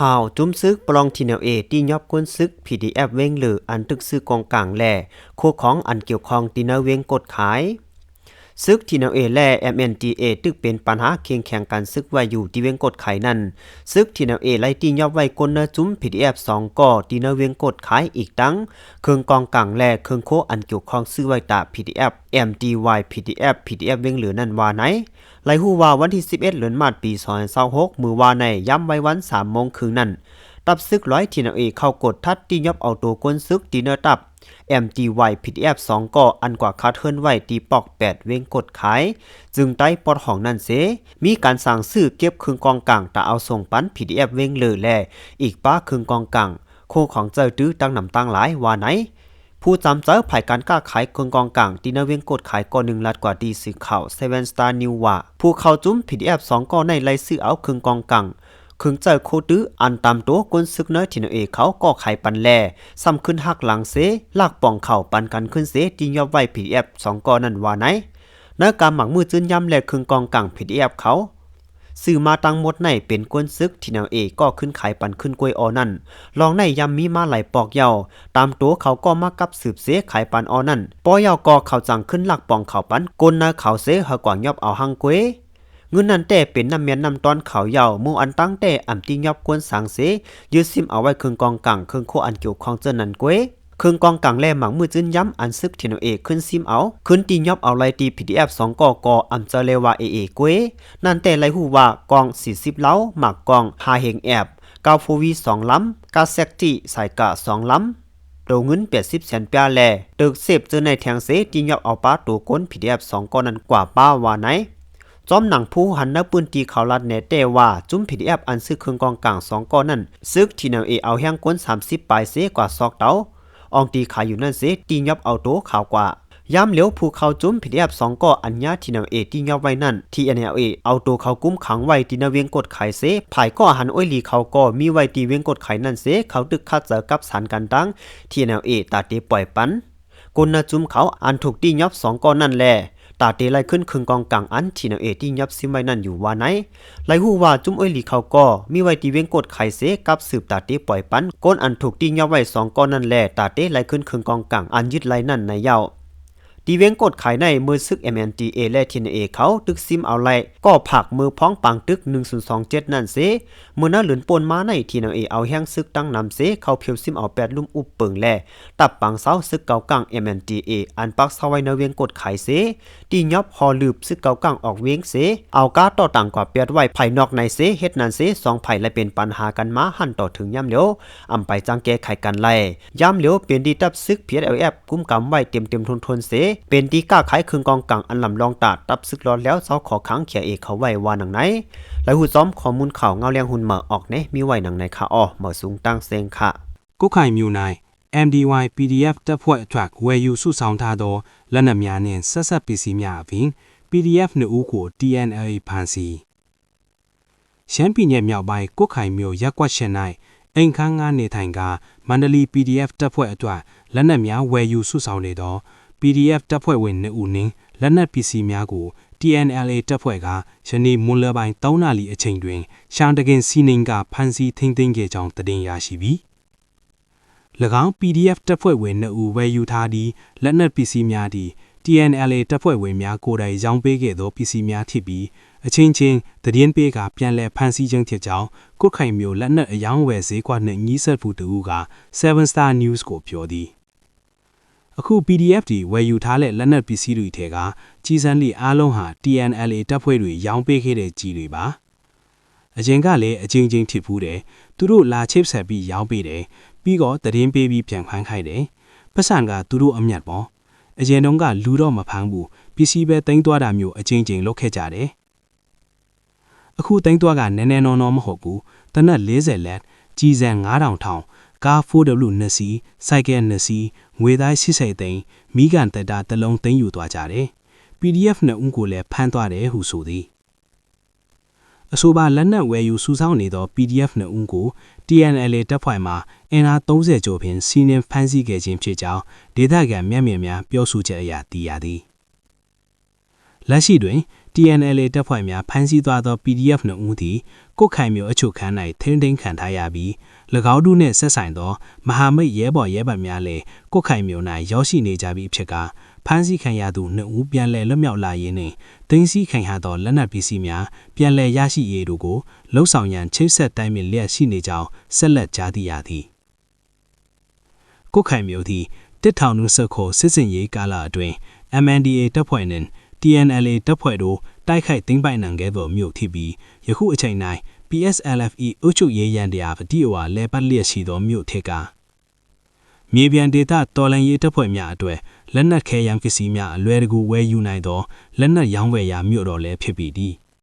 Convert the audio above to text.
ข่าวจุ้มซึกปลองทีแนวเอที่ยอบก้นซึก PDF เว้งหรืออันตึกซื้อกองกลางแลโคของอันเกี่ยวข้องตีเนเว้งกดขายซึกทีแนวเอและ MNDA ตึกเป็นปัญหาเคียงแข่งกันซึกไว้อยู่ที่เว้งกดขายนั่นซึกทีแนวเอไล่ตียอบไว้ก้นเนจุ้ม PDF 2ก่อตีเนเว้งกดขายอีกตั้งเครื่องกองกลางและเครื่องโคอันเกี่ยวข้องซื้อไว้ตา PDF MDY PDF เว้งหรือนั่นว่าไหนไล่ฮู้ว่าวันที่11เดือนมาคมปี2026มื้อว่าในย้ำไว้วัน 3 โมงครึ่งนั้นตับซึก100ทีนเอเข้ากดทัดที่ยอบเอาตัวก้นซึกตีเนอร์ตับ MDY PDF 2ก่ออันกว่าคาเทิร์นไว้ตีปอก8เว้งกดขายจึงใต้ปอดของนั่นเสมีการสั่งซื้อเก็บครึ่งกองกลางตาเอาส่งปัน PDF เว้งเลยแลอีกป้าครึ่งกองกลางโคของเจ้าตื้อตั้งนำตั้งหลายว่าไหนผู้จำเจอภายการก้าขายเครื่องกองกลางตีนเวียงกดขายก่อ1ลัดกว่าดีสื่อข่าว7 Star News ว่าผู้เข้าจุ้ม PDF 2ก่อในไล่ซื้อเอาเครื่องกองกลางเครื่องเจอโคตื้ออันตามตัวก้นซึกเนอทีนเอเขาก็ขายปันแลซ้ำขึ้นหักหลังเสลากป่องเข่าปันกันขึ้นเสตียอบไว้ PDF 2ก่อนั่นว่าไหนเนื้อการหมักมือจื้นย้ำและเครื่องกองกลาง PDF เขาซื้อมาตั้งหมดในเป็นก้นซึกที่แนวเอก็ขึ้นขายปันขึ้นกล้วยออนั่นลองในยำมีมาหลายปอกเยาตามตัวเขาก็มากับสืบเสขายปันออนั่นปอเยาก็เขาจังขึ้นหลักปองเขาปันก้นนาเขาเสหากว่ายอบเอาหังกวยเงินนั้นแต่เป็นน้ำเมียนน้ำตอนเขาเยาหมู่อันตั้งแต่อ่ำติยอบกวนสังเสยืดซิมเอาไว้เครื่องกองกลางเครื่องโคอันเกี่ยวข้องเจนันกวยเครื่องกองกลางแลหมังมือจื้นย้ำอันซึกทีนเอขึ้นซิมเอาขึ้นตียอบเอาไลตี PDF 2ก่ออำเจเลวาเอกวยนั่นแต่ไลฮู้ว่ากอง40เล้าหมักกอง5เฮงแอบ9โฟวี2ลำกาแซกติสายกะ2ลำโดเงิน80แสนปาแลตึกเสพเจอในแทงเสตียอบเอาป้าตัวก้น PDF 2ก่อนั้นกว่าป้าว่าไหนจอมหนังผู้หันนักปืนตีเขาลัดแน่แต่ว่าจุ้ม PDF อันซึกเครื่องกองกลาง2ก่อนั้นซึกทีนเอเอาแห้งก้น30ปลายเสกว่าซอกเตาอองตีขายอยู่นั่นเสตียอบเอาโตข่าวกว่าย้ำเหลียวผู้เขาจุ้ม PDF 2ก่ออัญญาทีนเอตียอบไว้นั่นที่ NLA เอาตัวเขากุ้มขังไว้ที่นเวียงกดขายเสภายก็หันอ้อยหลีเขาก็มีไว้ที่เวียงกดขายนั่นเสเขาตึกคัดเจอกับสารกันดังที่ NLA ตาเตปล่อยปันกนนาจุ้มเขาอันถูกตียอบ2ก่อนั่นแลตาเตไล่ขึ้นครึ่งกองกลางอันที่นเอตียับซิมไว้นั่นอยู่ว่าไหนไล่ฮู้ว่าจุ้มอ้อยหลีเขาก็มีไว้ที่เวียงกดไขเสกับสืบตาเตปล่อยปันก้นอันถูกตียับไว้2ก้อนนั่นแหละตาเตไล่ขึ้นครึ่งกองกลางอันยึดไล่นั่นในยาวตีเวียงกดขายในมือซึก MNDA และทีนเอเขาตึกซิมเอาไล่ก็ผักมือพ้องปังตึก1027นั่นเสมือน่าหลืนปนมาในทีนเอเอาแห้งซึกตั้งนำเสเขาเพียวซิมเอา8ลุ่มอุบเปิงแลตับปังเซาซึกเก่ากลาง MNDA อันปักเซาไว้ในเวียงกดขายเสตียอบหอลืบซึกเก่ากลางออกเวียงเสเอาก้าต่อต่างกว่า8ไว้ภายนอกในเสเฮ็ดนั่นเส2ไผและเป็นปัญหากันมาหันต่อถึงย่ำเหลียวอำไปจังแก้ไขกันไล่ย่ำเหลียวเป็นดีตับซึก PLF กุมกำไว้เต็มๆทนๆเสเป็นที่ก้าขายเครื่องกองกลางอันลำลองตาตับซึกรอดแล้วเจ้าขอค้างเขียเอกเขาไว้ว่าหนังไหนและหูซ้อมข้อมูลข่าวเงาเลียงหุ่นเหมาออกเนมีไว้หนังไหนค่ะเหมาสูงตั้งเซงค่ะกุ๊กไข่มิวนาย MDY PDF တပ်ဖွဲ့အတွက်ဝယ်ယူစုဆောင်ထားသောလက်နက်များနှင့်ဆက်ဆက်ပစ္စည်းများအပြင် PDF 2ဦးကို TNLA ဖမ်းဆီးရှမ်းပြည်နယ်မြောက်ပိုင်းกุ๊กไข่မြို့ရပ်ကွက်ရှင်၌အိမ်ခန်းငါးနေထိုင်ကမန္တလေး PDF တပ်ဖွဲ့အတွက်လက်နက်များဝယ်ယူစုဆောင်နေသော PDF တပ်ဖွဲ့ဝင်2ဦးနှင့်လက်နက်ပစ္စည်းများကို TNLA တပ်ဖွဲ့ကယနေ့မွန်းလွဲပိုင်း3နာရီအချိန်တွင်ရှမ်းတကင်စီနင်းကဖမ်းဆီးထိန်းသိမ်းခဲ့ကြောင်းသတင်းရရှိပြီး၎င်း PDF တပ်ဖွဲ့ဝင်2ဦးဝယ်ယူထားသည့်လက်နက်ပစ္စည်းများသည် TNLA တပ်ဖွဲ့ဝင်များကိုယ်တိုင်ရောင်းပေးခဲ့သောပစ္စည်းများဖြစ်ပြီးအချင်းချင်းသတင်းပေးကပြန်လည်ဖမ်းဆီးခြင်းဖြစ်ကြောင်းကုတ်ခိုင်မြို့လက်နက်အယောင်းဝယ်ဈေးကွက်နှင့်ညီးဆက်ဖို့တူက7 Star News ကိုပြောသည်အခု PDF တွေဝယ်ယူထားတဲ့လက်နက်ပစ္စည်းတွေထဲကကြီးစံလေးအားလုံးဟာ TNLA တပ်ဖွဲ့တွေရောင်းပေးခဲ့တဲ့ကြီးတွေပါအရင်ကလည်းအချင်းချင်းထစ်ဖူးတယ်သူတို့လာချိတ်ဆက်ပြီးရောင်းပေးတယ်ပြီးတော့သတင်းပေးပြီးပြန်ဖမ်းခိုင်းတယ်ပတ်စံကသူတို့အမျက်ပေါ့အရင်တုန်းကလူတော့မဖမ်းဘူးပစ္စည်းပဲတင်သွားတာမျိုးအချင်းချင်းလုပ်ခဲ့ကြတယ်အခုတင်သွားကနည်းနည်းနော်မဟုတ်ဘူးတနက်40လက်ကြီးစံ9000ထောင်ကား 4W 2စီးစိုက်ကဲ2စီးငွေသား80သိန်းမိကန်တက်တာတစ်လုံးသိမ်းယူသွားကြတယ် PDF 2ဦးကိုလည်းဖမ်းသွားတယ်ဟုဆိုသည်အဆိုပါလက်နက်ဝယ်ယူစုဆောင်းနေသော PDF 2ဦးကို TNLA တပ်ဖွဲ့မှအင်အား30ကျော်ဖြင့်စီးနင်းဖမ်းဆီးခဲ့ခြင်းဖြစ်ကြောင်းဒေသခံမျက်မြင်များပြောဆိုချက်အရသိရသည်လက်ရှိတွင် TNLA တပ်ဖွဲ့များဖမ်းဆီးသွားသော PDF နှင့်ဦးသည်ကိုခိုင်မျိုးအချုပ်ခန်း၌ထိန်းသိမ်းခံထားရပြီး၎င်းတို့နှင့်ဆက်ဆိုင်သောမဟာမိတ်ရဲဘော်ရဲဘက်များလည်းကိုခိုင်မျိုး၌ရောက်ရှိနေကြပြီးဖြစ်ကာဖမ်းဆီးခံရသူနှင့်ဦးပြန်လည်လွတ်မြောက်လာရေးနှင့်သိမ်းဆည်းခံရသောလက်နက်ပစ္စည်းများပြန်လည်ရရှိရေးတို့ကိုလှုံ့ဆော်ရန်ချိတ်ဆက်တိုင်းပင်လျက်ရှိနေကြောင်းဆက်လက်ကြားသိရသည်ကိုခိုင်မျိုးသည်တစ်ထောင်နှုတ်ခိုစစ်စင်ရေးကာလအတွင်း MNDA တပ်ဖွဲ့နှင့် TNLA တပ်ဖွဲ့တို့တိုက်ခိုက်သိမ်းပိုက်နိုင်ခဲ့သောမြို့ဖြစ်ပြီးယခုအချိန်၌PSLF-E အုပ်ချုပ်ရေးရန်တရားပတိအဝါလဲပတ်လျက်ရှိသောမြို့ထက်ကမြေပြန်ဒေသတော်လန်ရေးတပ်ဖွဲ့များအတွက်လက်နက်ခဲယမ်းပစ္စည်းများအလွယ်တကူဝယ်ယူနိုင်သောလက်နက်ရောင်းဝယ်ရာမြို့တော်လည်းဖြစ်ပြီး